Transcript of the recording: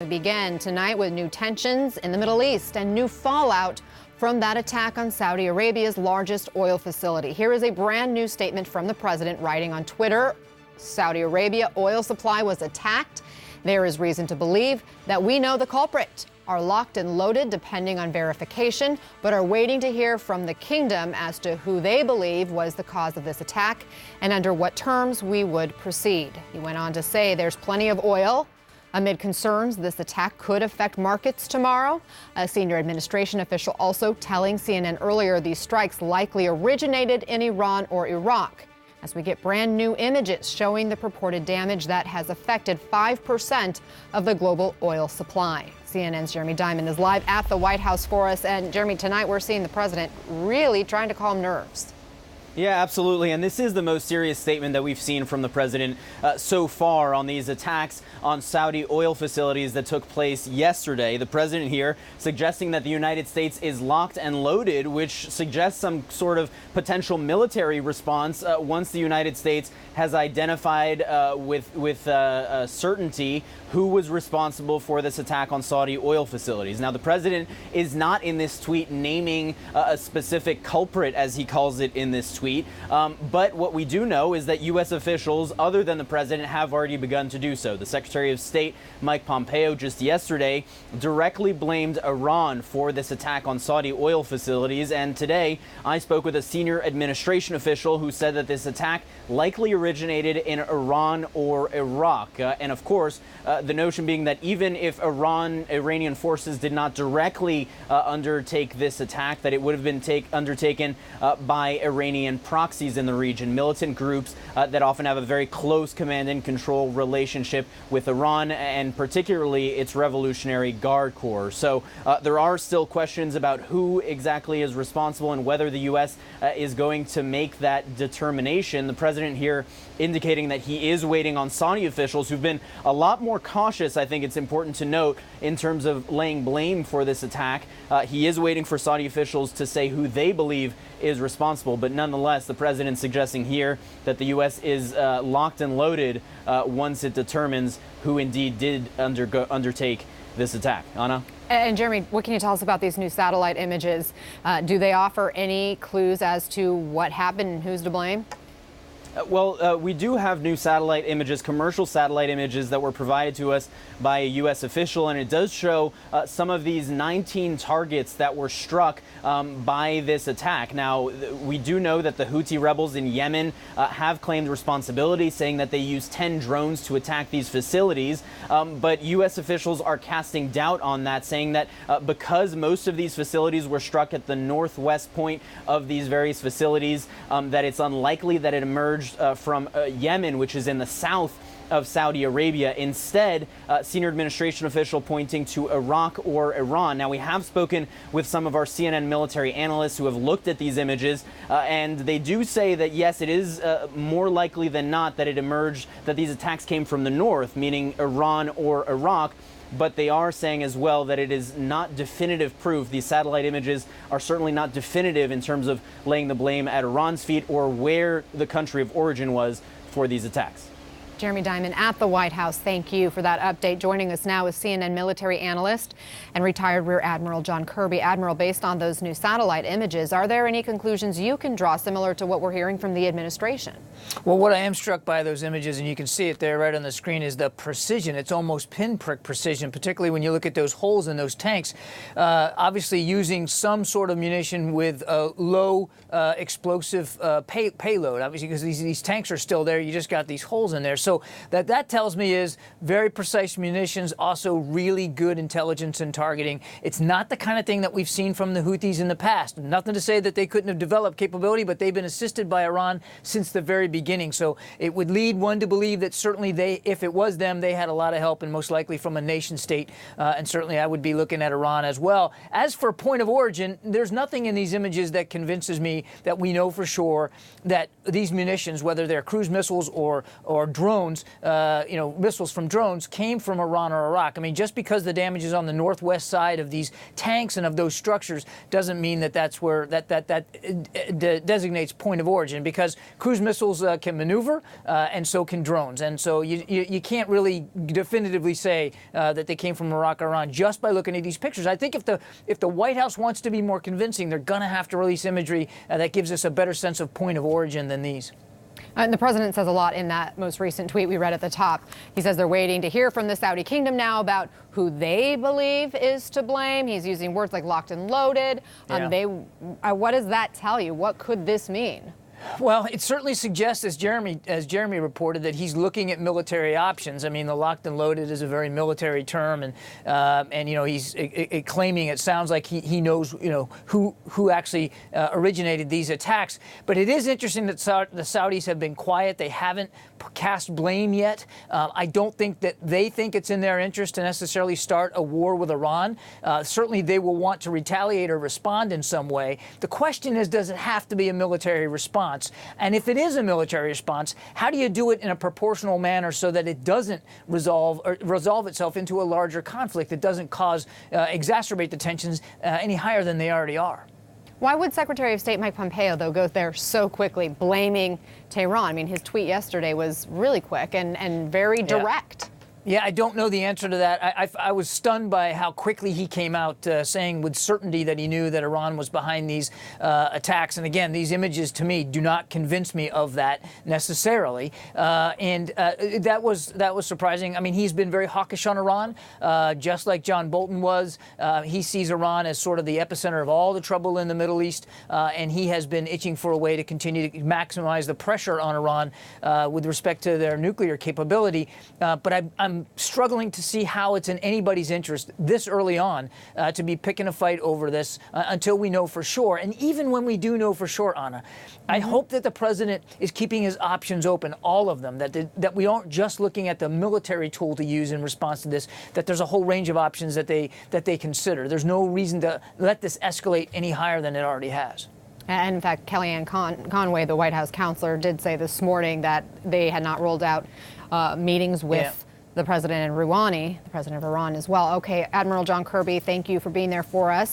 We begin tonight with new tensions in the Middle East and new fallout from that attack on Saudi Arabia's largest oil facility. Here is a brand new statement from the president writing on Twitter. Saudi Arabia oil supply was attacked. There is reason to believe that we know the culprit, are locked and loaded depending on verification, but are waiting to hear from the kingdom as to who they believe was the cause of this attack and under what terms we would proceed. He went on to say there's plenty of oil. Amid concerns this attack could affect markets tomorrow, a senior administration official also telling CNN earlier these strikes likely originated in Iran or Iraq. As we get brand new images showing the purported damage that has affected 5% of the global oil supply. CNN's Jeremy Diamond is live at the White House for us. And Jeremy, tonight we're seeing the president really trying to calm nerves. Yeah, absolutely. And this is the most serious statement that we've seen from the president so far on these attacks on Saudi oil facilities that took place yesterday. The president here suggesting that the United States is locked and loaded, which suggests some sort of potential military response once the United States has identified with certainty who was responsible for this attack on Saudi oil facilities. Now, the president is not in this tweet naming a specific culprit, as he calls it in this tweet. But what we do know is that U.S. officials, other than the president, have already begun to do so. The Secretary of State, Mike Pompeo, just yesterday directly blamed Iran for this attack on Saudi oil facilities. And today, I spoke with a senior administration official who said that this attack likely originated in Iran or Iraq. And of course, the notion being that even if Iranian forces did not directly undertake this attack, that it would have been undertaken by Iranian proxies in the region, militant groups that often have a very close command and control relationship with Iran and particularly its Revolutionary Guard Corps. So there are still questions about who exactly is responsible and whether the U.S. Is going to make that determination. The president here indicating that he is waiting on Saudi officials who've been a lot more cautious, I think it's important to note, in terms of laying blame for this attack. He is waiting for Saudi officials to say who they believe is responsible. But nonetheless, the president suggesting here that the U.S. is locked and loaded once it determines who indeed did undertake this attack. Anna? And Jeremy, what can you tell us about these new satellite images? Do they offer any clues as to what happened and who's to blame? Well, we do have new satellite images, commercial satellite images that were provided to us by a U.S. official, and it does show some of these 19 targets that were struck by this attack. Now, we do know that the Houthi rebels in Yemen have claimed responsibility, saying that they used 10 drones to attack these facilities, but U.S. officials are casting doubt on that, saying that because most of these facilities were struck at the northwest point of these various facilities, that it's unlikely that it emerged from Yemen, which is in the south of Saudi Arabia. Instead, senior administration official pointing to Iraq or Iran. Now, we have spoken with some of our CNN military analysts who have looked at these images, and they do say that, yes, it is more likely than not that it emerged, that these attacks came from the north, meaning Iran or Iraq. But they are saying as well that it is not definitive proof. These satellite images are certainly not definitive in terms of laying the blame at Iran's feet or where the country of origin was for these attacks. Jeremy Diamond at the White House. Thank you for that update. Joining us now is CNN military analyst and retired Rear Admiral John Kirby. Admiral, based on those new satellite images, are there any conclusions you can draw similar to what we're hearing from the administration? Well, what I am struck by those images, and you can see it there right on the screen, is the precision. It's almost pinprick precision, particularly when you look at those holes in those tanks. Obviously using some sort of munition with a low explosive payload, obviously, because these tanks are still there. You just got these holes in there. So that tells me is very precise munitions, also really good intelligence and targeting. It's not the kind of thing that we've seen from the Houthis in the past. Nothing to say that they couldn't have developed capability, but they've been assisted by Iran since the very beginning. So it would lead one to believe that certainly if it was them, they had a lot of help, and most likely from a nation state. And certainly I would be looking at Iran as well. As for point of origin, there's nothing in these images that convinces me that we know for sure that these munitions, whether they're cruise missiles or drones, drones, missiles from drones came from Iran or Iraq. I mean, just because the damage is on the northwest side of these tanks and of those structures doesn't mean that that's where that designates point of origin, because cruise missiles can maneuver and so can drones. And so you can't really definitively say that they came from Iraq or Iran just by looking at these pictures. I think if the White House wants to be more convincing, they're going to have to release imagery that gives us a better sense of point of origin than these. And the president says a lot in that most recent tweet we read at the top. He says they're waiting to hear from the Saudi kingdom now about who they believe is to blame. He's using words like locked and loaded. What does that tell you? What could this mean? Well, it certainly suggests, as Jeremy reported, that he's looking at military options. I mean, the locked and loaded is a very military term, and he's claiming, it sounds like he knows who actually originated these attacks. But it is interesting that the Saudis have been quiet. They haven't cast blame yet. I don't think that they think it's in their interest to necessarily start a war with Iran. Certainly, they will want to retaliate or respond in some way. The question is, does it have to be a military response? And if it is a military response, how do you do it in a proportional manner so that it doesn't resolve itself into a larger conflict that doesn't exacerbate the tensions any higher than they already are? Why would Secretary of State Mike Pompeo, though, go there so quickly, blaming Tehran? I mean, his tweet yesterday was really quick and very direct. Yeah, I don't know the answer to that. I was stunned by how quickly he came out saying with certainty that he knew that Iran was behind these attacks. And again, these images to me do not convince me of that necessarily. That was surprising. I mean, he's been very hawkish on Iran, just like John Bolton was. He sees Iran as sort of the epicenter of all the trouble in the Middle East, and he has been itching for a way to continue to maximize the pressure on Iran with respect to their nuclear capability. But I'm struggling to see how it's in anybody's interest this early on to be picking a fight over this until we know for sure. And even when we do know for sure, Anna, I hope that the president is keeping his options open, all of them, that we aren't just looking at the military tool to use in response to this, that there's a whole range of options that they consider. There's no reason to let this escalate any higher than it already has. And in fact, Kellyanne Conway, the White House counselor, did say this morning that they had not ruled out meetings with the president and Rouhani, the president of Iran as well. Okay, Admiral John Kirby, thank you for being there for us.